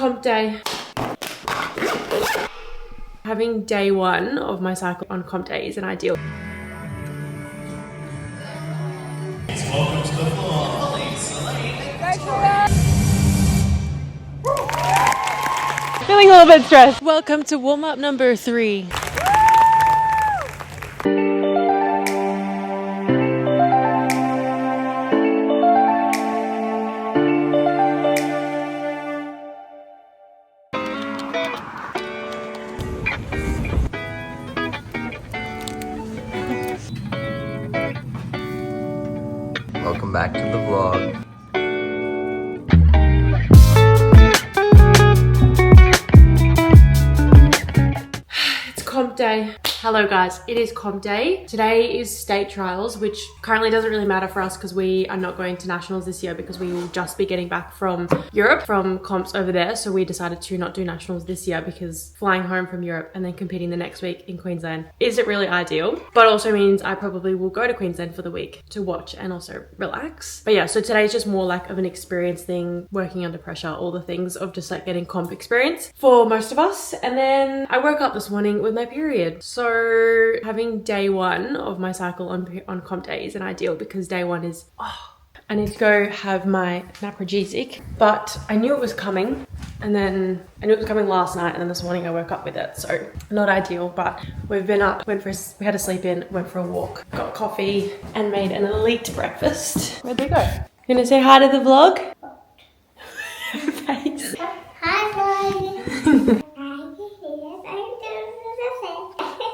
comp day. Having day one of my cycle on comp day is an ideal. Welcome to the vlog. Feeling a little bit stressed. Welcome to warm-up number 3. Welcome back to the vlog. It's comp day. Hello guys, it is comp day. Today is state trials, which currently doesn't really matter for us because we are not going to nationals this year because we will just be getting back from Europe from comps over there. So we decided to not do nationals this year because flying home from Europe and then competing the next week in Queensland isn't really ideal, but also means I probably will go to Queensland for the week to watch and also relax. But yeah, so today is just more like of an experience thing, working under pressure, all the things of just like getting comp experience for most of us. And then I woke up this morning with my period. So having day one of my cycle on comp day is an ideal because day one is, I need to go have my naprogesic, but I knew it was coming, and then I knew it was coming last night, and then this morning I woke up with it. So not ideal, but we've been up, we had a sleep in, went for a walk, got coffee and made an elite breakfast. Where'd they go? You gonna say hi to the vlog? Thanks. Hi, guys.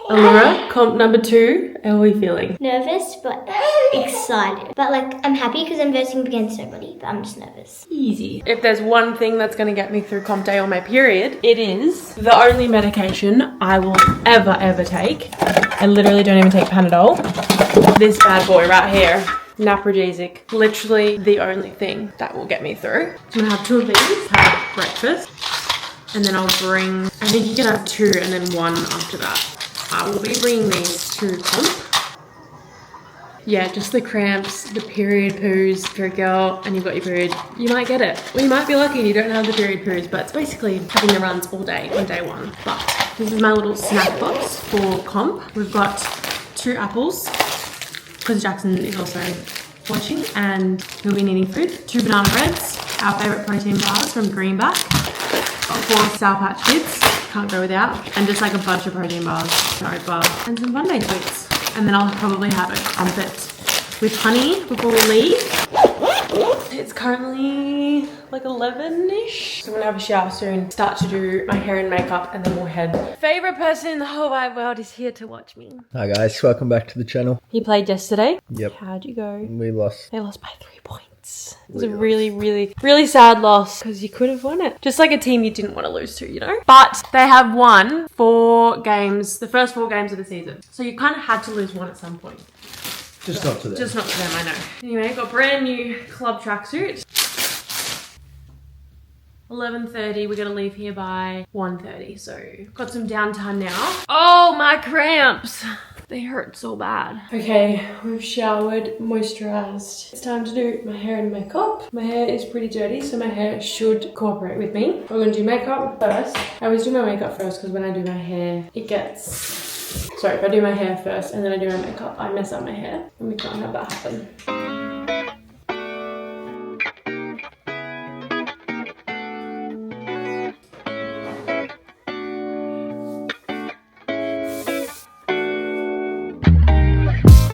Allura, comp number 2, how are we feeling? Nervous, but excited. But like, I'm happy because I'm versing against nobody, but I'm just nervous. Easy. If there's one thing that's going to get me through comp day on my period, it is the only medication I will ever take. I literally don't even take Panadol. This bad boy right here, naprogesic. Literally the only thing that will get me through. So I'm going to have 2 of these, have breakfast, and then I'll bring, I think you can have 2 and then 1 after that. I will be bringing these to comp. Yeah, just the cramps, the period poos. If you're a girl and you've got your period, you might get it. Or you might be lucky and you don't have the period poos, but it's basically having the runs all day on day one. But this is my little snack box for comp. We've got 2 apples, because Jackson is also watching and he'll be needing food. 2 banana breads, our favourite protein bars from Greenback. Got 4 Sour Patch Kids. Can't go without, and just like a bunch of protein bars, sorry bar, and some Fun Day tweets. And then I'll probably have a crumpet with honey before we leave. It's currently like 11-ish. So I'm gonna have a shower soon, start to do my hair and makeup, and then we'll head. Favorite person in the whole wide world is here to watch me. Hi guys, welcome back to the channel. He played yesterday. Yep. How'd you go? We lost. They lost by 3 points. It was a really sad loss because you could have won it. Just like a team you didn't want to lose to, you know? But they have won 4 games, the first 4 games of the season. So you kind of had to lose one at some point. Just not to them. Just not to them, I know. Anyway, got brand new club tracksuit. 11:30, we're gonna leave here by 1:30. So got some downtime now. Oh, my cramps. They hurt so bad. Okay, we've showered, moisturized. It's time to do my hair and makeup. My hair is pretty dirty, so my hair should cooperate with me. We're gonna do makeup first. I always do my makeup first because when I do my hair, it gets... Sorry, if I do my hair first and then I do my makeup, I mess up my hair. And we can't have that happen.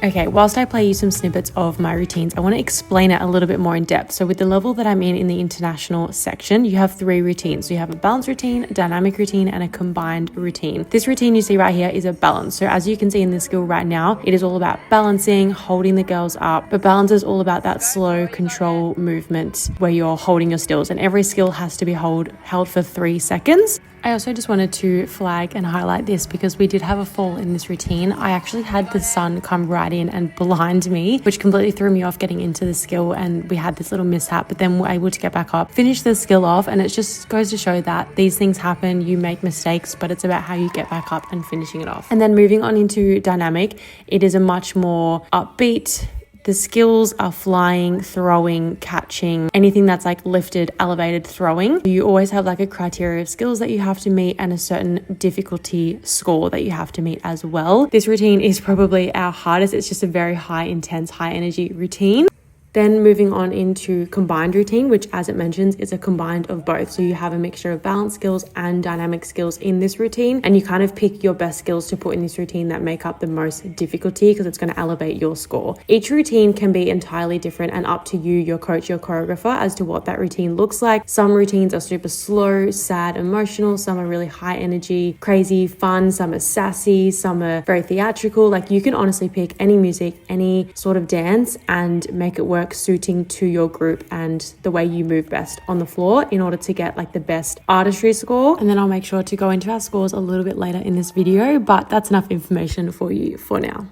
Okay, whilst I play you some snippets of my routines, I want to explain it a little bit more in depth. So with the level that I'm in the international section, you have 3 routines. So you have a balance routine, a dynamic routine, and a combined routine. This routine you see right here is a balance. So as you can see in this skill right now, it is all about balancing, holding the girls up. But balance is all about that slow control movement where you're holding your stills, and every skill has to be held for 3 seconds. I also just wanted to flag and highlight this because we did have a fall in this routine. I actually had the sun come right in and blind me, which completely threw me off getting into the skill, and we had this little mishap, but then we're able to get back up, finish the skill off, and it just goes to show that these things happen, you make mistakes, but it's about how you get back up and finishing it off. And then moving on into dynamic, it is a much more upbeat, The skills are flying, throwing, catching, anything that's like lifted, elevated, throwing. You always have like a criteria of skills that you have to meet and a certain difficulty score that you have to meet as well. This routine is probably our hardest. It's just a very high intense, high energy routine. Then moving on into combined routine, which as it mentions, is a combined of both. So you have a mixture of balance skills and dynamic skills in this routine. And you kind of pick your best skills to put in this routine that make up the most difficulty because it's going to elevate your score. Each routine can be entirely different and up to you, your coach, your choreographer, as to what that routine looks like. Some routines are super slow, sad, emotional. Some are really high energy, crazy, fun. Some are sassy. Some are very theatrical. Like you can honestly pick any music, any sort of dance and make it work suiting to your group and the way you move best on the floor in order to get like the best artistry score. And then I'll make sure to go into our scores a little bit later in this video, but that's enough information for you for now.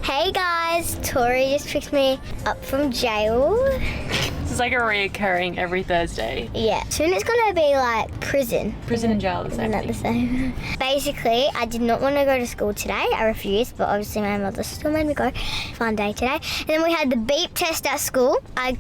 Hey guys, Tori just picked me up from jail. This is like a reoccurring every Thursday. Yeah, soon it's gonna be like prison. Prison and jail, the same Isn't that the same? Basically, I did not want to go to school today. I refused, but obviously my mother still made me go. Fun day today. And then we had the beep test at school. I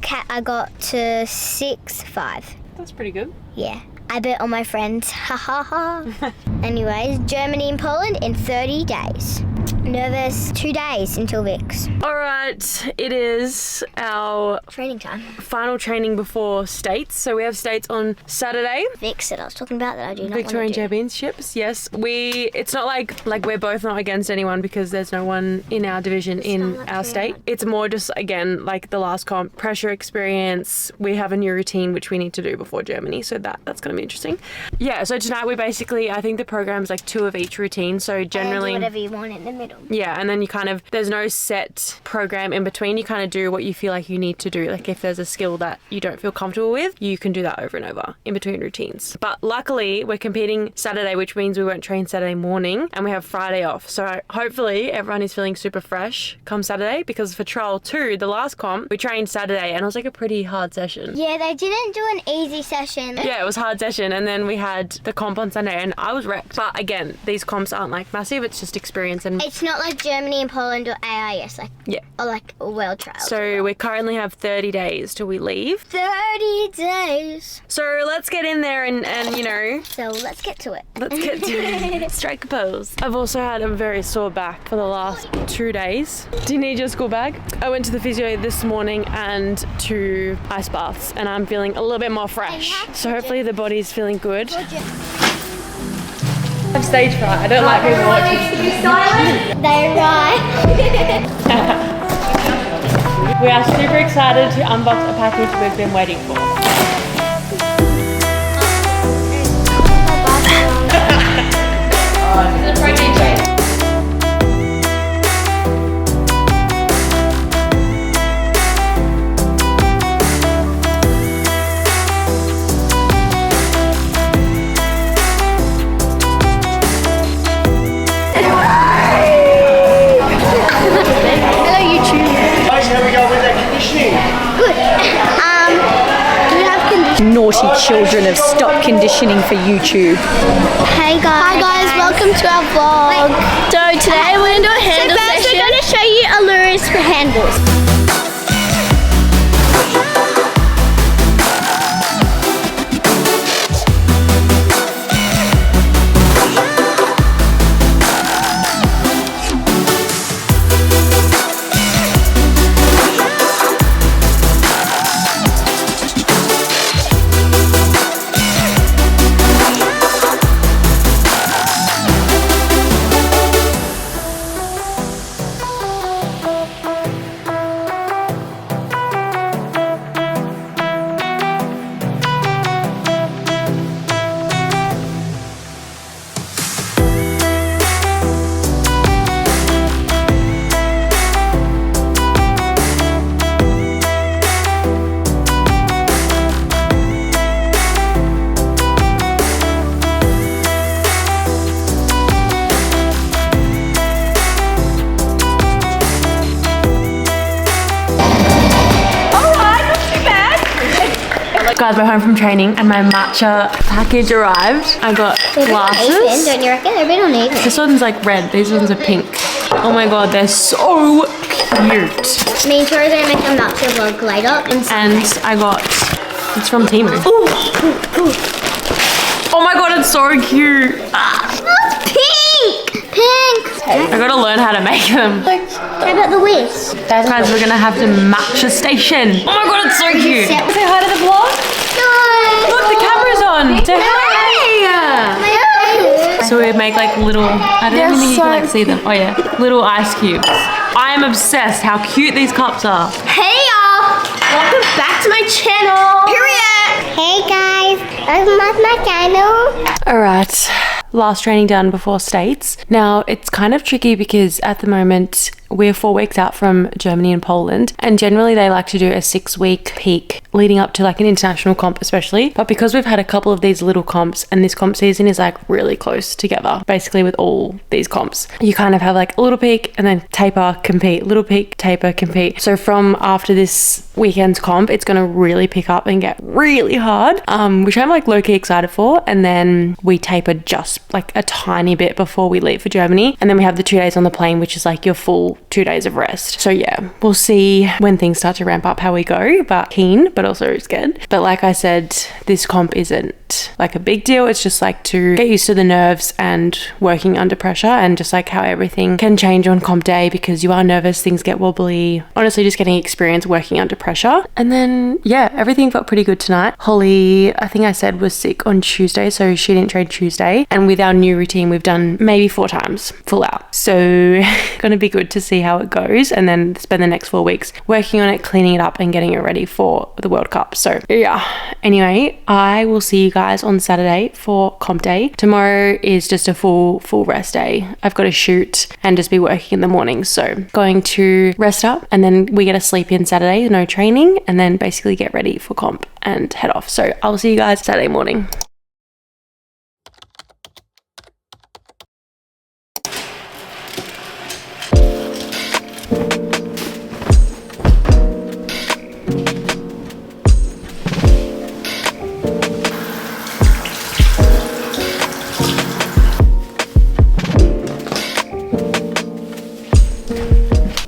got to 6.5. That's pretty good. Yeah. I bet on my friends. Ha ha ha. Anyways, Germany and Poland in 30 days. Nervous. 2 days until Vic's. All right, it is our Training time. final training before states. So we have states on Saturday. Vic's that I was talking about that I do not Victorian want to do. Championships, yes. It's not like we're both not against anyone because there's no one in our division in our state. It's more just, again, like the last comp, pressure experience. We have a new routine which we need to do before Germany, so that's going to be interesting. Yeah, so tonight we basically, I think the program's like 2 of each routine, so generally... And do whatever you want in the middle. Yeah, and then you kind of, there's no set program in between. You kind of do what you feel like you need to do. Like if there's a skill that you don't feel comfortable with, you can do that over and over in between routines. But luckily we're competing Saturday, which means we won't train Saturday morning and we have Friday off. So hopefully everyone is feeling super fresh come Saturday, because for trial 2, the last comp, we trained Saturday and it was like a pretty hard session. Yeah, they didn't do an easy session. Yeah, it was hard session, and then we had the comp on Sunday and I was wrecked. But again, these comps aren't like massive, it's just experience. And It's not like Germany and Poland or AIS, like, yeah, or like world trials. so we currently have 30 days till we leave. 30 days. So let's get in there and you know, So let's get to it. let's get to it. Strike a pose. I've also had a very sore back for the last 2 days. Do you need your school bag? I went to the physio this morning and 2 ice baths, and I'm feeling a little bit more fresh. So hopefully the body's feeling good. I'm stage fright. I don't like people watching. They're right. We are super excited to unbox a package we've been waiting for. It's a protein shake. Hello, YouTube. Guys, how we go with that conditioning? Good. Do you have conditioning? Naughty children have stopped conditioning for YouTube. Hey guys. Hi guys, welcome to our vlog. So today we're going to do a handle So first session. we're going to show you Allura's for handles. Guys, we're home from training and my matcha package arrived. I got They're a bit uneven, glasses. don't you reckon? They're a bit uneven. This one's like red, these ones are pink. Oh my god, they're so cute. Me and Tori are going to make a matcha vlog later. And I got, it's from Temu. Ooh. Oh my god, it's so cute. Pink! Pink! I gotta learn how to make them. How about the whisk? Guys, we're gonna have the matcha station. Oh my god, it's so cute. Say hi to the vlog. No! Look, the camera's on. Say hi. So we make like little, I don't even think you can like see them. Oh yeah, little ice cubes. I am obsessed how cute these cups are. Hey y'all! Welcome back to my channel. Period. Hey guys, welcome back to my channel. All right, last training done before States. Now it's kind of tricky because at the moment we're 4 weeks out from Germany and Poland, and generally they like to do a 6-week peak leading up to like an international comp especially. But because we've had a couple of these little comps and this comp season is like really close together, basically with all these comps, you kind of have like a little peak and then taper, compete, little peak, taper, compete. So from after this weekend's comp, it's gonna really pick up and get really hard, which I'm like low-key excited for. And then we taper just like a tiny bit before we leave for Germany, and then we have the 2 days on the plane, which is like your full 2 days of rest. So yeah, we'll see when things start to ramp up how we go, but keen but also scared. But like I said, this comp isn't like a big deal. It's just like to get used to the nerves and working under pressure, and just like how everything can change on comp day because you are nervous, things get wobbly. Honestly, just getting experience working under pressure. And then yeah, everything felt pretty good tonight. Holly, I think I said, was sick on Tuesday, so she didn't train Tuesday, and with our new routine we've done maybe 4 times full out. So gonna be good to see how it goes, and then spend the next 4 weeks working on it, cleaning it up and getting it ready for the World Cup. So yeah, anyway, I will see you guys on Saturday for comp day. Tomorrow is just a full rest day. I've got to shoot and just be working in the morning, so going to rest up, and then we get a sleep in Saturday, no training, and then basically get ready for comp and head off. So I'll see you guys Saturday morning.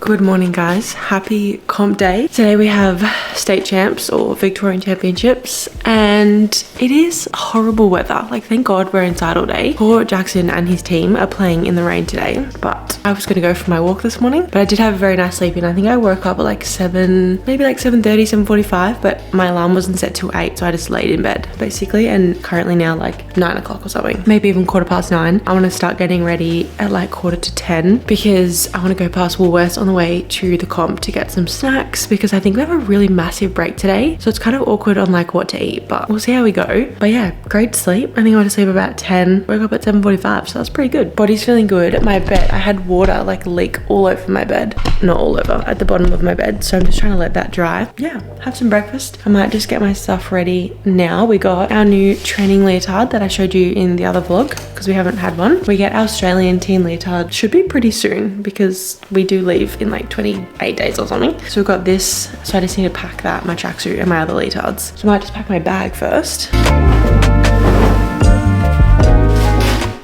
Good morning guys, happy comp day. Today we have state champs or Victorian championships, and it is horrible weather. Like thank God we're inside all day. Poor Jackson and his team are playing in the rain today, but I was gonna go for my walk this morning, but I did have a very nice sleep in. I think I woke up at like 7, maybe like 7:30, 7:45, but my alarm wasn't set till 8, so I just laid in bed basically, and currently now like 9 o'clock or something, maybe even 9:15. I want to start getting ready at like 9:45 because I want to go past Woolworths on the way to the comp to get some snacks, because I think we have a really massive break today, so it's kind of awkward on like what to eat, but we'll see how we go. But yeah, great sleep. I think I went to sleep about 10, woke up at 7:45, so that's pretty good. Body's feeling good. My bed, I had water like leak all over my bed, not all over, at the bottom of my bed, so I'm just trying to let that dry. Yeah, have some breakfast. I might just get my stuff ready now. We got our new training leotard that I showed you in the other vlog, because we haven't had one. We get our Australian teen leotard, should be pretty soon because we do leave in like 28 days or something. So we've got this, so I just need to pack that, my tracksuit and my other leotards. So I might just pack my bag first.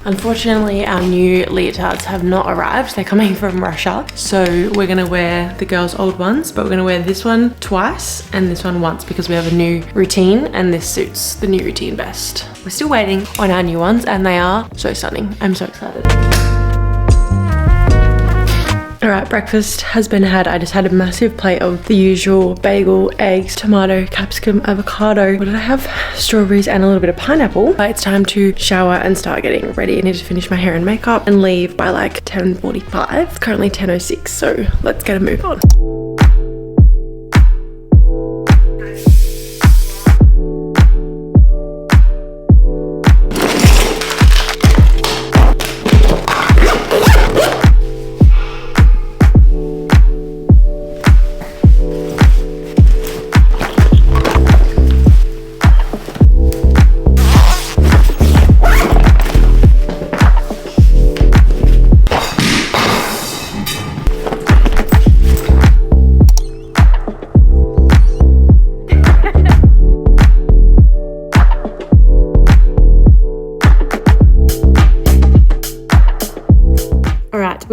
Unfortunately, our new leotards have not arrived. They're coming from Russia. So we're gonna wear the girls' old ones, but we're gonna wear this one twice and this one once because we have a new routine and this suits the new routine best. We're still waiting on our new ones and they are so stunning. I'm so excited. All right, breakfast has been had. I just had a massive plate of the usual bagel, eggs, tomato, capsicum, avocado. What did I have? Strawberries and a little bit of pineapple. But it's time to shower and start getting ready. I need to finish my hair and makeup and leave by like 10:45. It's currently 10:06, so let's get a move on.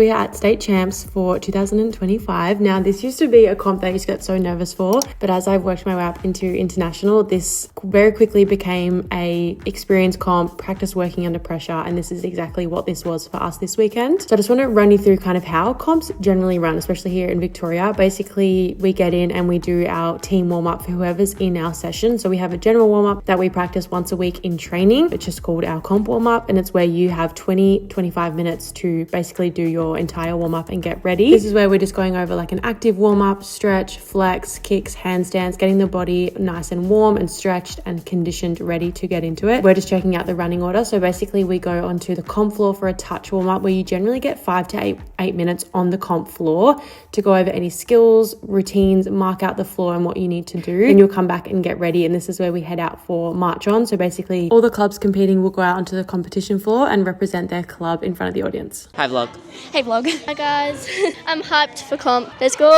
Victoria at State Champs for 2025. Now, this used to be a comp that I used to get so nervous for, but as I've worked my way up into international, this very quickly became a experience comp, practice working under pressure, and this is exactly what this was for us this weekend. So I just want to run you through kind of how comps generally run, especially here in Victoria. Basically, we get in and we do our team warm-up for whoever's in our session. So we have a general warm-up that we practice once a week in training. It's just called our comp warm-up, and it's where you have 20-25 minutes to basically do your entire warm-up and get ready. This is where we're just going over like an active warm-up, stretch, flex, kicks, handstands, getting the body nice and warm and stretched and conditioned, ready to get into it. We're just checking out the running order. So basically we go onto the comp floor for a touch warm-up where you generally get 5 to 8 minutes on the comp floor to go over any skills, routines, mark out the floor and what you need to do. And you'll come back and get ready. And this is where we head out for March On. So basically all the clubs competing will go out onto the competition floor and represent their club in front of the audience. Hi vlog. Hey vlog. Hi guys, I'm hyped for comp. Let's go!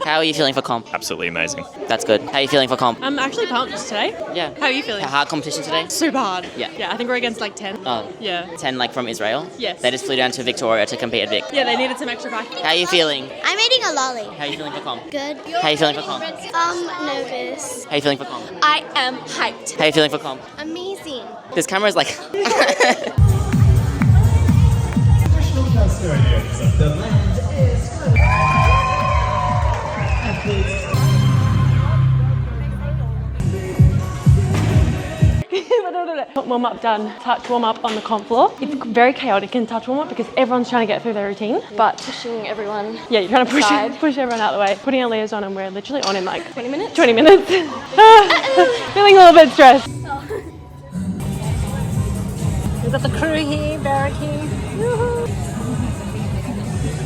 How are you feeling for comp? Absolutely amazing. That's good. How are you feeling for comp? I'm actually pumped today. Yeah. How are you feeling? A hard competition today? Super hard. Yeah. Yeah, I think we're against like 10. Oh. Yeah. 10 like from Israel? Yes. They just flew down to Victoria to compete at Vic. Yeah, they needed some extra practice. How are you feeling? I'm eating a lolly. How are you feeling for comp? Good. How are you feeling for comp? Nervous. How are you feeling for comp? I am hyped. How are you feeling for comp? Amazing. This camera's like... Professional custodians of the land is good. Athletes. Warm up done. Touch warm up on the comp floor. It's very chaotic in touch warm up because everyone's trying to get through their routine. But Pushing everyone. yeah, you're trying to Aside. push everyone out of the way. Putting our layers on and we're literally on in like 20 minutes? 20 minutes. Feeling a little bit stressed. We've got the crew here, Barrack here.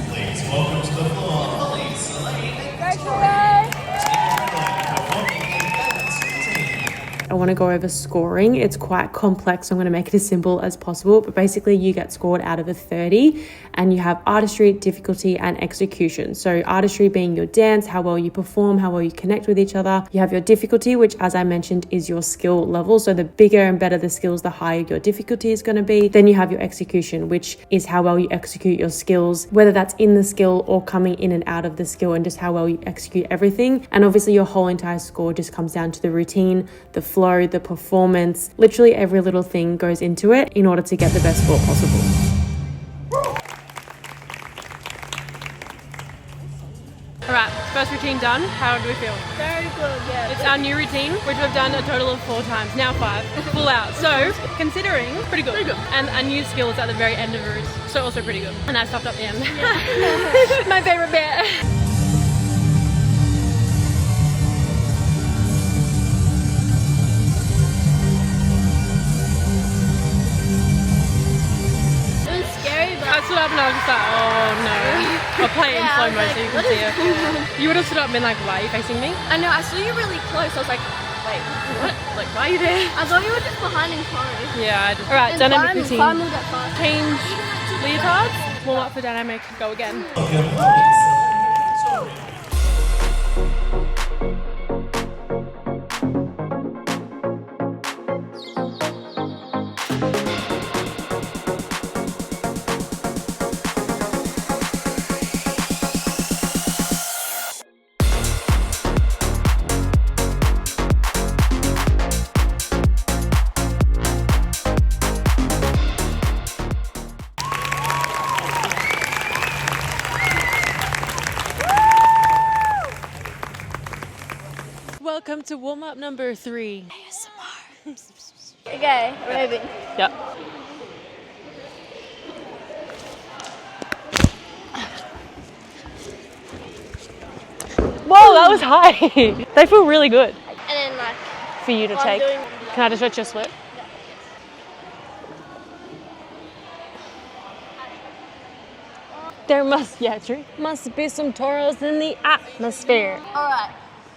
Please welcome to the floor, police. I want to go over scoring. It's quite complex, so I'm going to make it as simple as possible. But basically, you get scored out of a 30 and you have artistry, difficulty, and execution. So artistry being your dance, how well you perform, how well you connect with each other. You have your difficulty, which as I mentioned is your skill level. So the bigger and better the skills, the higher your difficulty is going to be. Then you have your execution, which is how well you execute your skills, whether that's in the skill or coming in and out of the skill, and just how well you execute everything. And obviously your whole entire score just comes down to the routine, the flow, the performance. Literally every little thing goes into it in order to get the best score possible. Alright, first routine done. How do we feel? Very good, yeah. It's our new routine, which we've done a total of 4 times, now 5, full out. So, considering, pretty good. And a new skill is at the very end of the route, so also pretty good. And I stopped up the end. My favorite bit. It was scary, but I stood up and I was just like, oh no. I'll play it in slow mo so you can see it. You would have stood up and been like, why are you facing me? I know, I saw you really close. I was like, wait, what? Like, why are you there? I thought you were just behind in Tori. Yeah, I just... Alright, dynamic routine. Climb will get fast. Change leotards. Warm up for dynamic. Go again. Welcome to warm up number 3. Okay, we're moving. Yep. Whoa, that was high. They feel really good And then like, for you to while I'm take. doing... Can I just stretch your split? There must be some toros in the atmosphere. Alright,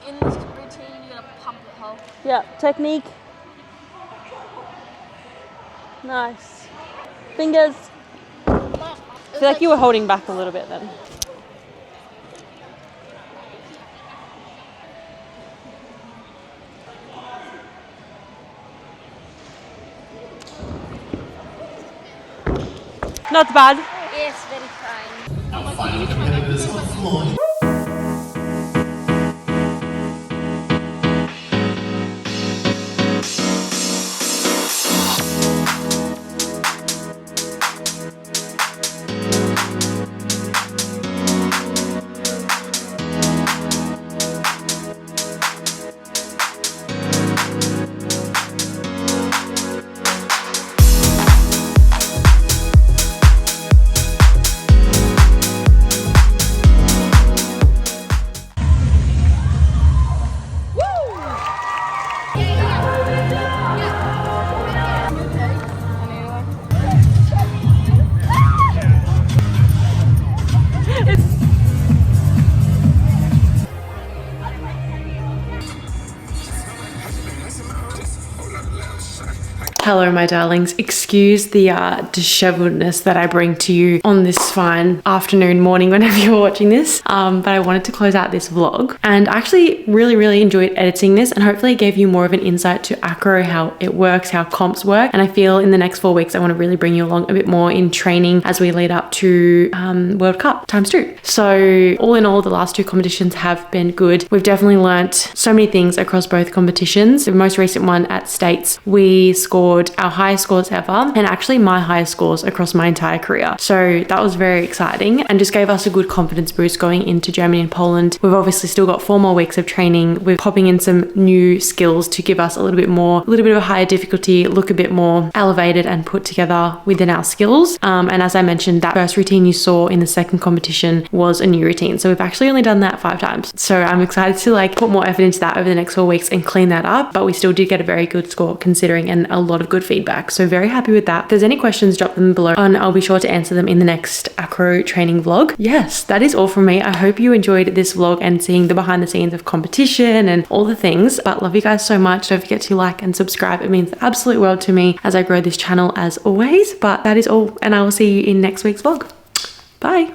in this routine you're gonna pump it whole. Yeah, technique. Nice. Fingers. I feel like you were holding back a little bit then. Not bad. Yes, very fast. Hello, my darlings. Excuse the disheveledness that I bring to you on this fine afternoon, morning, whenever you're watching this. But I wanted to close out this vlog, and I actually really enjoyed editing this, and hopefully it gave you more of an insight to acro, how it works, how comps work. And I feel in the next 4 weeks I want to really bring you along a bit more in training as we lead up to World Cup ×2. So all in all, the last 2 competitions have been good. We've definitely learnt so many things across both competitions. The most recent one at States, we scored our highest scores ever, and actually my highest scores across my entire career. So that was very exciting and just gave us a good confidence boost going into Germany and Poland. We've obviously still got 4 more weeks of training. We're popping in some new skills to give us a little bit of a higher difficulty, look a bit more elevated and put together within our skills. And as I mentioned, that first routine you saw in the second competition was a new routine. So we've actually only done that 5 times. So I'm excited to like put more effort into that over the next 4 weeks and clean that up. But we still did get a very good score considering, and a lot of good feedback. So very happy with that. If there's any questions, drop them below and I'll be sure to answer them in the next acro training vlog. Yes, that is all from me. I hope you enjoyed this vlog and seeing the behind the scenes of competition and all the things. But love you guys so much. Don't forget to like and subscribe. It means the absolute world to me as I grow this channel as always. But that is all, and I will see you in next week's vlog. Bye.